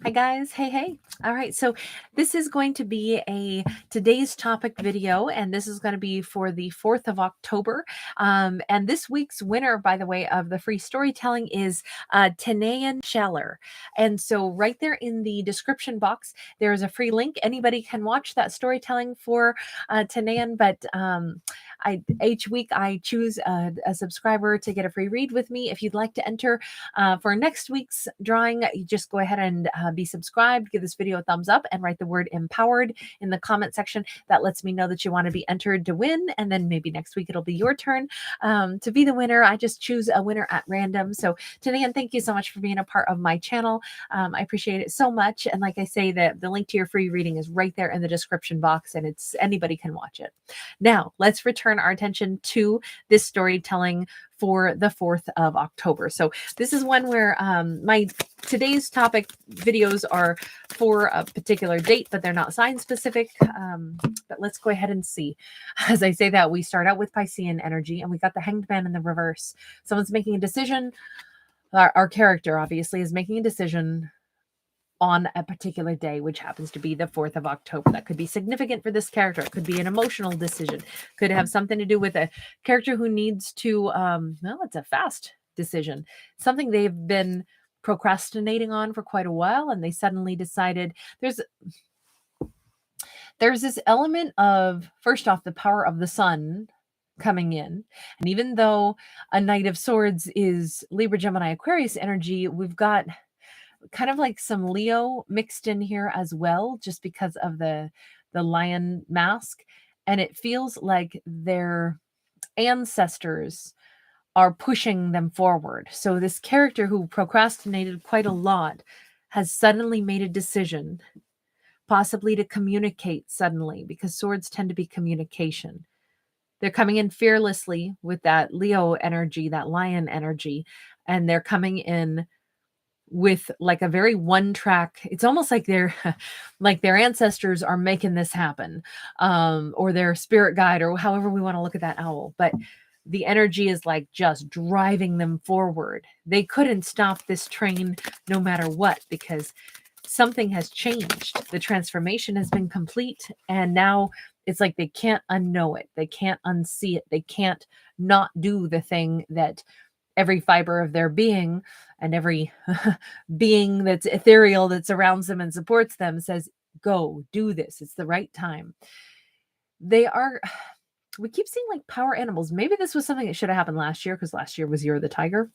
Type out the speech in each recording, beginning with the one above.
Hi guys. Hey. All right. So this is going to be a today's topic video, and this is going to be for the 4th of October. And this week's winner, by the way, of the free storytelling is Tanayan Scheller. And so right there in the description box, there is a free link. Anybody can watch that storytelling for Tanayan, but each week I choose a subscriber to get a free read with me. If you'd like to enter for next week's drawing, you just go ahead and be subscribed, give this video a thumbs up, and write the word empowered in the comment section. That lets me know that you want to be entered to win, and then maybe next week it'll be your turn to be the winner. I just choose a winner at random. So Tanayan, thank you so much for being a part of my channel. I appreciate it so much. And like I say, the link to your free reading is right there in the description box, and it's anybody can watch it. Now, let's return our attention to this storytelling for the 4th of October. So this is one where my today's topic videos are for a particular date, but they're not sign specific. But let's go ahead and see. As I say that, we start out with Piscean energy, and we got the Hanged Man in the reverse. Someone's making a decision. Our character obviously is making a decision on a particular day, which happens to be the 4th of October. That could be significant for this character. It could be an emotional decision. Could have something to do with a character who needs to, well, it's a fast decision. Something they've been procrastinating on for quite a while, and they suddenly decided there's this element of, first off, the power of the sun coming in. And even though a Knight of Swords is Libra, Gemini, Aquarius energy, we've got kind of like some Leo mixed in here as well, just because of the lion mask. And it feels like their ancestors are pushing them forward. So this character who procrastinated quite a lot has suddenly made a decision, possibly to communicate suddenly, because swords tend to be communication. They're coming in fearlessly with that Leo energy, that lion energy, and they're coming in with like a very one track. It's almost like they're like their ancestors are making this happen, or their spirit guide, or however we want to look at that owl. But the energy is like just driving them forward. They couldn't stop this train no matter what, because something has changed. The transformation has been complete, and now it's like they can't unknow it. They can't unsee it. They can't not do the thing that every fiber of their being and every being that's ethereal that surrounds them and supports them says, go do this. It's the right time. We keep seeing like power animals. Maybe this was something that should have happened last year, because last year was Year of the Tiger.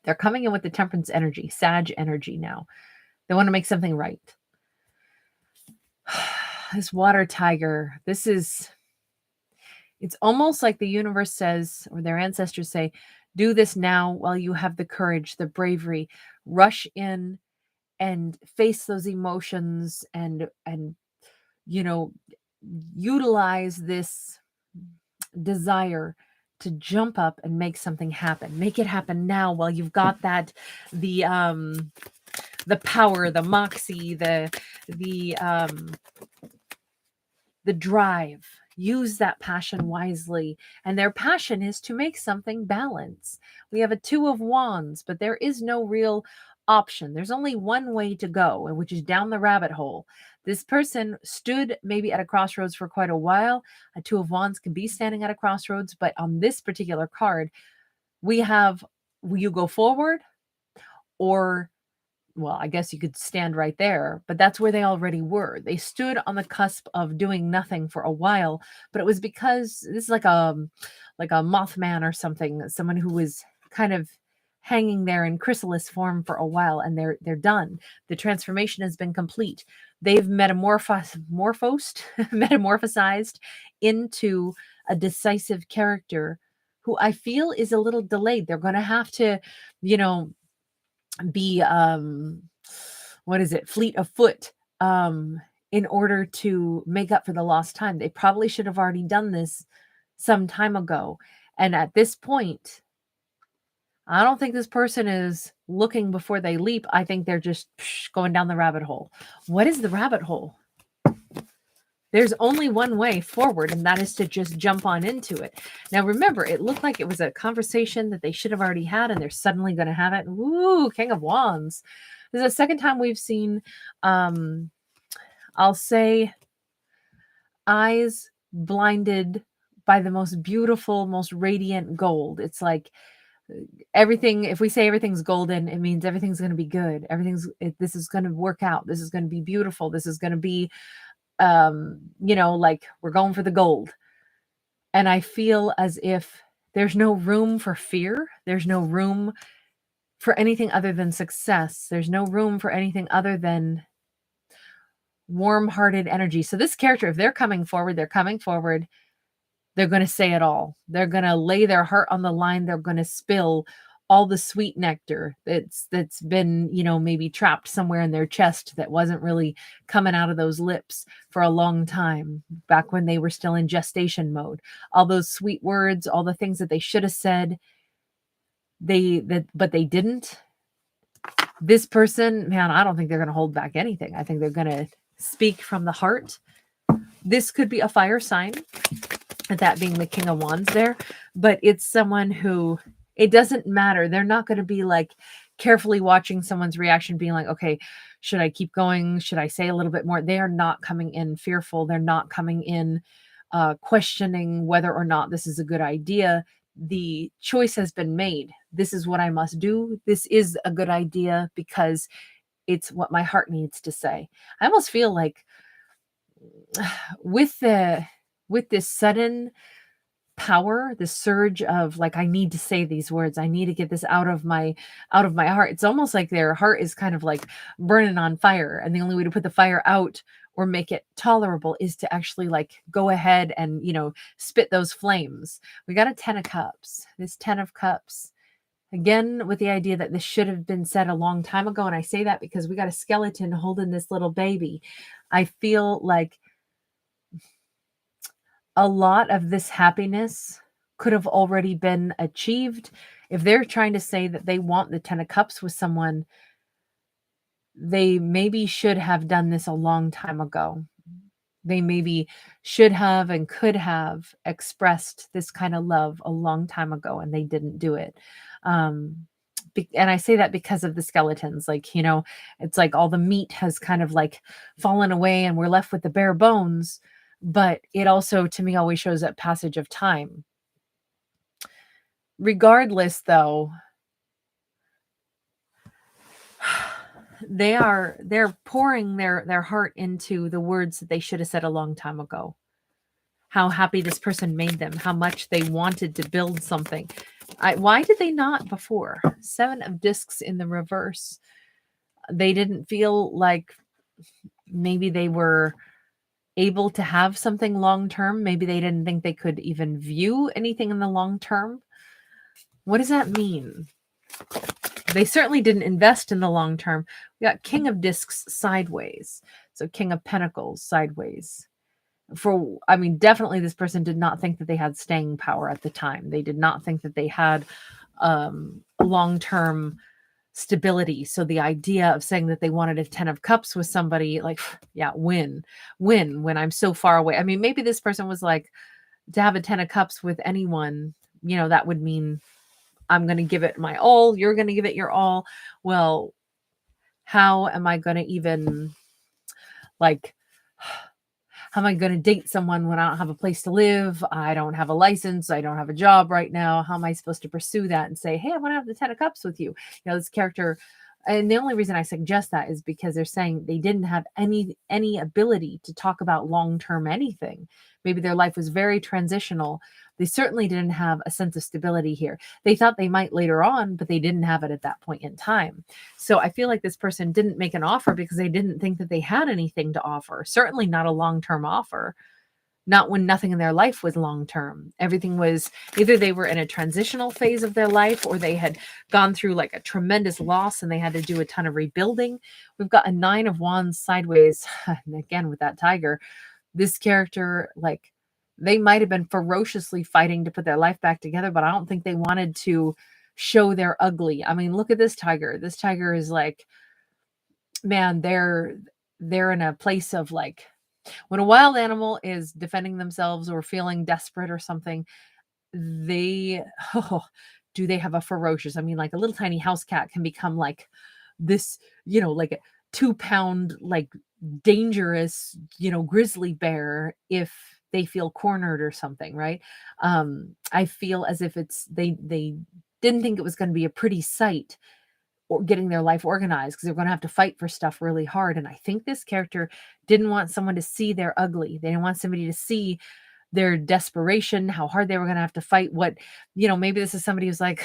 They're coming in with the Temperance energy, Sag energy now. They want to make something right. This water tiger, it's almost like the universe says, or their ancestors say, do this now while you have the courage, the bravery. Rush in and face those emotions, and utilize this desire to jump up and make something happen. Make it happen now while you've got that, the power, the moxie, the drive. Use that passion wisely. And their passion is to make something balance. We have a 2 of Wands, but there is no real option. There's only one way to go, which is down the rabbit hole. This person stood maybe at a crossroads for quite a while. A 2 of Wands can be standing at a crossroads, but on this particular card, we have, will you go forward, or, well, I guess you could stand right there, but that's where they already were. They stood on the cusp of doing nothing for a while, but it was because this is like a Mothman or something, someone who was kind of hanging there in chrysalis form for a while, and they're done. The transformation has been complete. They've metamorphosized into a decisive character who I feel is a little delayed. They're going to have to, be fleet of foot, in order to make up for the lost time. They probably should have already done this some time ago. And at this point, I don't think this person is looking before they leap. I think they're just going down the rabbit hole. What is the rabbit hole? There's only one way forward, and that is to just jump on into it. Now, remember, it looked like it was a conversation that they should have already had, and they're suddenly going to have it. Woo, King of Wands. This is the second time we've seen, um, I'll say, eyes blinded by the most beautiful, most radiant gold. It's like everything, if we say everything's golden, it means everything's going to be good. This is going to work out. This is going to be beautiful. This is going to be, like we're going for the gold. And I feel as if there's no room for fear. There's no room for anything other than success. There's no room for anything other than warm-hearted energy. So this character, if they're coming forward, they're going to say it all. They're going to lay their heart on the line. They're going to spill all the sweet nectar that's been, maybe trapped somewhere in their chest that wasn't really coming out of those lips for a long time, back when they were still in gestation mode. All those sweet words, all the things that they should have said, but they didn't. This person, man, I don't think they're going to hold back anything. I think they're going to speak from the heart. This could be a fire sign, that being the King of Wands there, but it's someone who, it doesn't matter. They're not going to be like carefully watching someone's reaction, being like, okay, should I keep going? Should I say a little bit more? They are not coming in fearful. They're not coming in questioning whether or not this is a good idea. The choice has been made. This is what I must do. This is a good idea because it's what my heart needs to say. I almost feel like with this sudden power, this surge of like, I need to say these words, I need to get this out of my heart. It's almost like their heart is kind of like burning on fire, and the only way to put the fire out or make it tolerable is to actually like go ahead and spit those flames. We got a 10 of cups. This 10 of cups, again, with the idea that this should have been said a long time ago. And I say that because we got a skeleton holding this little baby. I feel like a lot of this happiness could have already been achieved. If they're trying to say that they want the 10 of cups with someone, they maybe should have done this a long time ago. They maybe should have and could have expressed this kind of love a long time ago, and they didn't do it. And I say that because of the skeletons. Like, it's like all the meat has kind of like fallen away and we're left with the bare bones. But it also, to me, always shows that passage of time. Regardless, though, they're pouring their heart into the words that they should have said a long time ago. How happy this person made them, how much they wanted to build something. Why did they not before? 7 of discs in the reverse. They didn't feel like maybe they were able to have something long term. Maybe they didn't think they could even view anything in the long term. What does that mean? They certainly didn't invest in the long term. We got King of Discs sideways. So King of Pentacles sideways. Definitely this person did not think that they had staying power at the time. They did not think that they had long-term stability. So the idea of saying that they wanted a 10 of cups with somebody, like, yeah, when I'm so far away. Maybe this person was like, to have a 10 of cups with anyone, that would mean I'm going to give it my all. You're going to give it your all. Well, how am I going to even how am I going to date someone when I don't have a place to live? I don't have a license. I don't have a job right now. How am I supposed to pursue that and say, hey, I want to have the 10 of cups with you? This character. And the only reason I suggest that is because they're saying they didn't have any ability to talk about long-term anything. Maybe their life was very transitional. They certainly didn't have a sense of stability here. They thought they might later on, but they didn't have it at that point in time. So I feel like this person didn't make an offer because they didn't think that they had anything to offer. Certainly not a long-term offer. Not when nothing in their life was long-term. Everything was either they were in a transitional phase of their life, or they had gone through like a tremendous loss and they had to do a ton of rebuilding. We've got a 9 of Wands sideways. And again, with that tiger, this character, like, they might have been ferociously fighting to put their life back together, but I don't think they wanted to show their ugly. Look at this tiger. This tiger is like, man, they're in a place of like, when a wild animal is defending themselves or feeling desperate or something, do they have a ferocious, like a little tiny house cat can become like this, like a 2 pound, like dangerous, grizzly bear if they feel cornered or something, right? I feel as if they didn't think it was going to be a pretty sight or getting their life organized because they're going to have to fight for stuff really hard. And I think this character didn't want someone to see their ugly. They didn't want somebody to see their desperation, how hard they were going to have to fight. Maybe this is somebody who's like,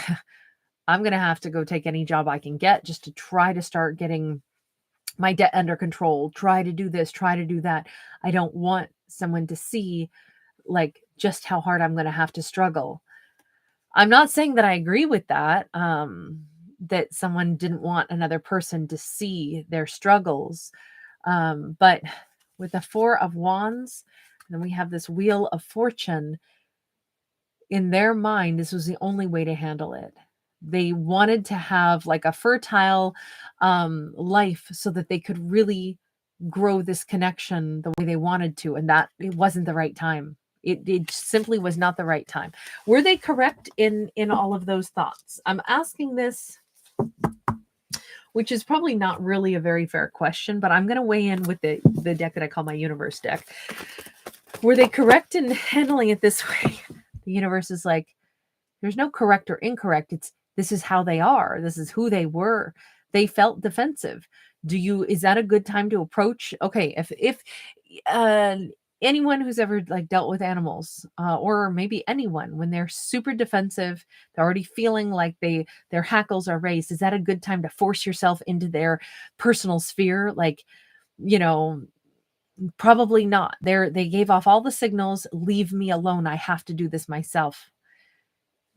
I'm going to have to go take any job I can get just to try to start getting my debt under control, try to do this, try to do that. I don't want someone to see like just how hard I'm going to have to struggle. I'm not saying that I agree with that, that someone didn't want another person to see their struggles. But with the Four of Wands, then we have this Wheel of Fortune. In their mind, this was the only way to handle it. They wanted to have like a fertile life so that they could really grow this connection the way they wanted to, and that it wasn't the right time. It simply was not the right time. Were they correct in all of those thoughts? I'm asking this, which is probably not really a very fair question, but I'm going to weigh in with the deck that I call my universe deck. Were they correct in handling it this way? The universe is like, there's no correct or incorrect. This is how they are. This is who they were. They felt defensive. Is that a good time to approach? Okay. If anyone who's ever like dealt with animals, or maybe anyone, when they're super defensive, they're already feeling like their hackles are raised. Is that a good time to force yourself into their personal sphere? Like, probably not. They gave off all the signals. Leave me alone. I have to do this myself.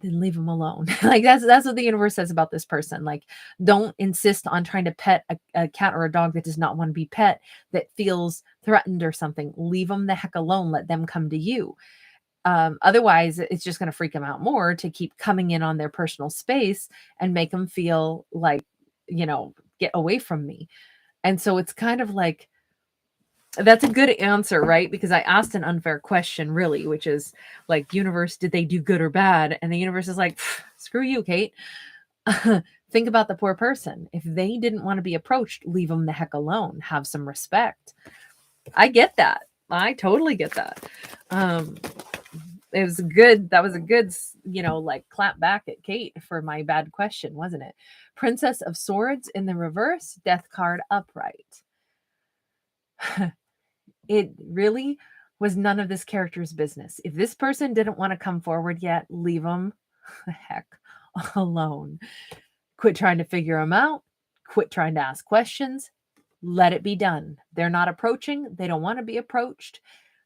Then leave them alone. Like that's what the universe says about this person. Like, don't insist on trying to pet a cat or a dog that does not want to be pet, that feels threatened or something. Leave them the heck alone. Let them come to you. Otherwise, it's just going to freak them out more to keep coming in on their personal space and make them feel like, get away from me. And so it's kind of like, that's a good answer, right? Because I asked an unfair question, really, which is like, universe, did they do good or bad? And the universe is like, screw you, Kate. Think about the poor person. If they didn't want to be approached, leave them the heck alone. Have some respect. I get that. I totally get that. It was good. That was a good, like clap back at Kate for my bad question, wasn't it? Princess of Swords in the reverse, Death card upright. It really was none of this character's business. If this person didn't want to come forward yet, leave them the heck alone. Quit trying to figure them out. Quit trying to ask questions. Let it be done. They're not approaching. They don't want to be approached.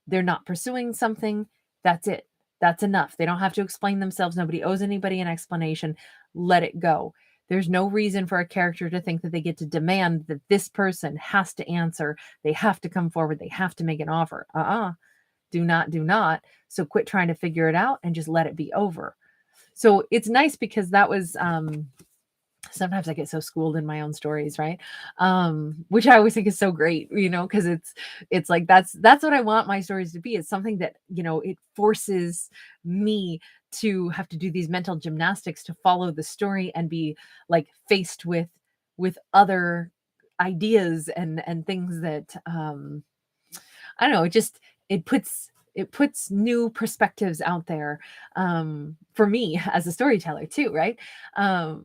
They're not pursuing something. That's it. That's enough. They don't have to explain themselves. Nobody owes anybody an explanation. Let it go. There's no reason for a character to think that they get to demand that this person has to answer. They have to come forward. They have to make an offer. Do not. So quit trying to figure it out and just let it be over. So it's nice because that was, sometimes I get so schooled in my own stories, right? Which I always think is so great, because it's like, that's what I want my stories to be. It's something that, it forces me to have to do these mental gymnastics to follow the story and be like faced with other ideas and things that, I don't know, it puts new perspectives out there, for me as a storyteller too, right? I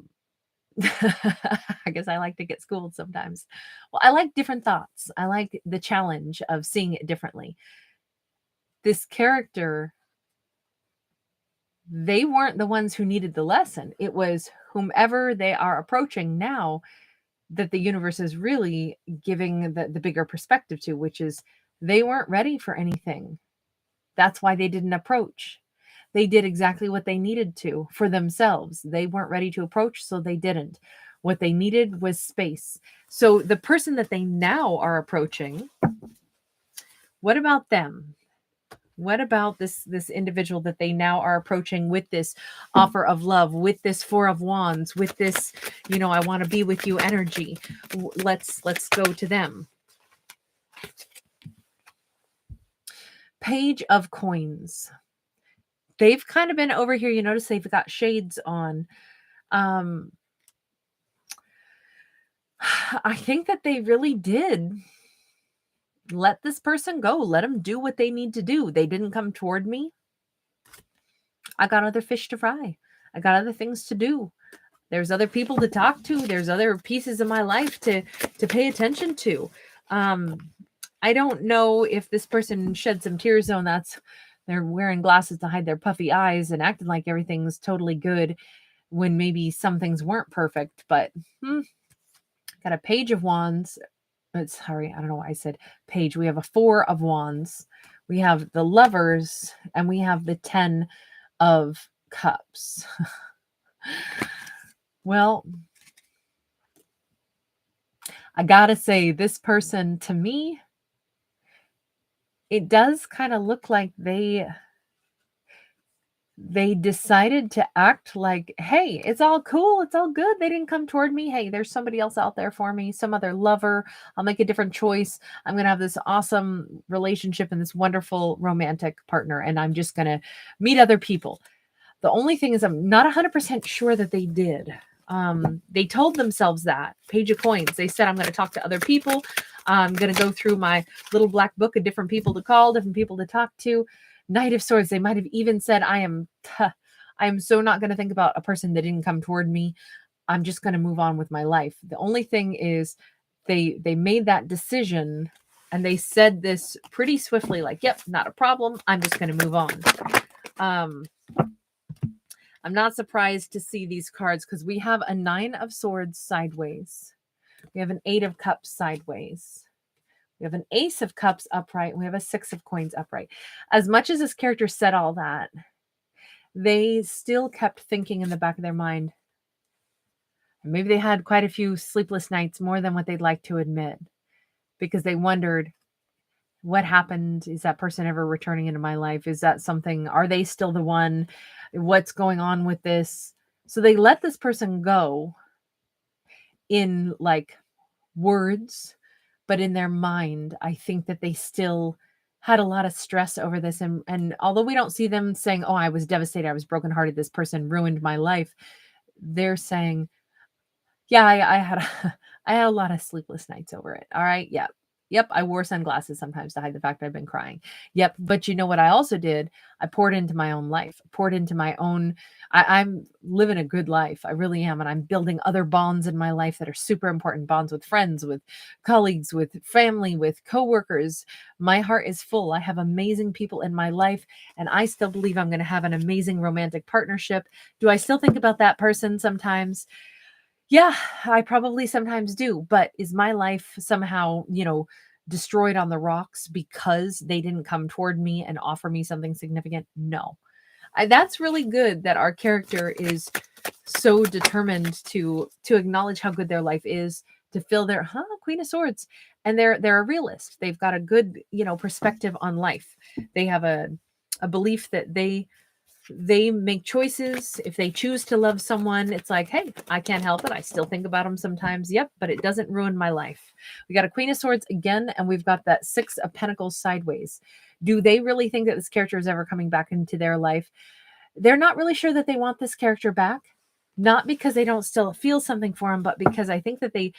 guess I like to get schooled sometimes. Well, I like different thoughts. I like the challenge of seeing it differently. This character, they weren't the ones who needed the lesson. It was whomever they are approaching now that the universe is really giving the bigger perspective to, which is they weren't ready for anything. That's why they didn't approach. They did exactly what they needed to for themselves. They weren't ready to approach, so they didn't. What they needed was space. So the person that they now are approaching, what about them? What about this individual that they now are approaching with this offer of love, with this Four of Wands, with this, I want to be with you energy? Let's go to them. Page of Coins. They've kind of been over here. You notice they've got shades on. I think that they really did let this person go. Let them do what they need to do. They didn't come toward me. I got other fish to fry. I got other things to do. There's other people to talk to. There's other pieces of my life to pay attention to. Um, I don't know if this person shed some tears on that's they're wearing glasses to hide their puffy eyes and acting like everything's totally good when maybe some things weren't perfect. But got a page of wands. Sorry, I don't know why I said page. We have a 4 of wands. We have the lovers, and we have the 10 of cups. Well, I gotta say, this person to me, it does kind of look like they decided to act like, hey, it's all cool, it's all good. They didn't come toward me. Hey, there's somebody else out there for me, some other lover. I'll make a different choice. I'm gonna have this awesome relationship and this wonderful romantic partner, and I'm just gonna meet other people. The only thing is, I'm not 100% sure that they did. They told themselves that. Page of Coins. They said, I'm going to talk to other people. I'm going to go through my little black book of different people to call, different people to talk to. Knight of Swords. They might have even said, I am so not going to think about a person that didn't come toward me. I'm just going to move on with my life. The only thing is they made that decision and they said this pretty swiftly, like, yep, not a problem. I'm just going to move on. I'm not surprised to see these cards because we have a 9 of Swords sideways. We have an 8 of Cups sideways. We have an Ace of Cups upright. We have a 6 of Coins upright. As much as this character said all that, they still kept thinking in the back of their mind. Maybe they had quite a few sleepless nights, more than what they'd like to admit, because they wondered, what happened? Is that person ever returning into my life? Is that something? Are they still the one? What's going on with this? So they let this person go in like words, but in their mind, I think that they still had a lot of stress over this. And although we don't see them saying, oh, I was devastated, I was brokenhearted, this person ruined my life, they're saying, yeah, I had I had a lot of sleepless nights over it. All right. Yep. Yep. I wore sunglasses sometimes to hide the fact I've been crying. Yep. But you know what I also did? I poured into my own life, poured into my own. I'm living a good life. I really am. And I'm building other bonds in my life that are super important, bonds with friends, with colleagues, with family, with coworkers. My heart is full. I have amazing people in my life, and I still believe I'm going to have an amazing romantic partnership. Do I still think about that person sometimes? Yeah, I probably sometimes do, but is my life somehow, destroyed on the rocks because they didn't come toward me and offer me something significant? No. That's really good that our character is so determined to acknowledge how good their life is, to fill their Queen of Swords, and they're a realist. They've got a good, perspective on life. They have a belief that they make choices. If they choose to love someone, it's like, hey, I can't help it. I still think about them sometimes. Yep, but it doesn't ruin my life. We got a Queen of Swords again, and we've got that 6 of Pentacles sideways. Do they really think that this character is ever coming back into their life? They're not really sure that they want this character back. Not because they don't still feel something for him, but because I think that they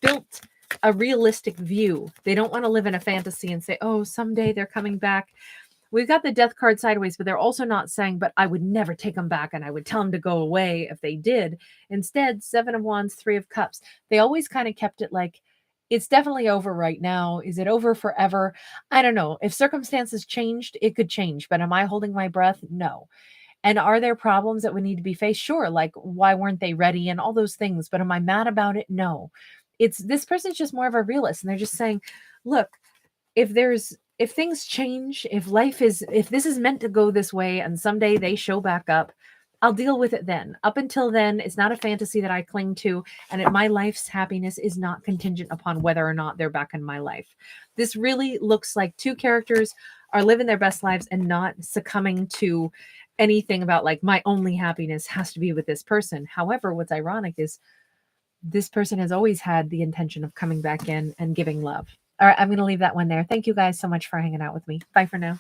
built a realistic view. They don't want to live in a fantasy and say, oh, someday they're coming back. We've got the death card sideways, but they're also not saying, but I would never take them back and I would tell them to go away if they did. Instead, 7 of Wands, 3 of Cups. They always kind of kept it like, it's definitely over right now. Is it over forever? I don't know. If circumstances changed, it could change. But am I holding my breath? No. And are there problems that would need to be faced? Sure. Like, why weren't they ready and all those things? But am I mad about it? No. It's this person's just more of a realist. And they're just saying, look, if things change, if this is meant to go this way and someday they show back up, I'll deal with it then. Up until then, it's not a fantasy that I cling to, and my life's happiness is not contingent upon whether or not they're back in my life. This really looks like two characters are living their best lives and not succumbing to anything about like, my only happiness has to be with this person. However, what's ironic is this person has always had the intention of coming back in and giving love. All right, I'm going to leave that one there. Thank you guys so much for hanging out with me. Bye for now.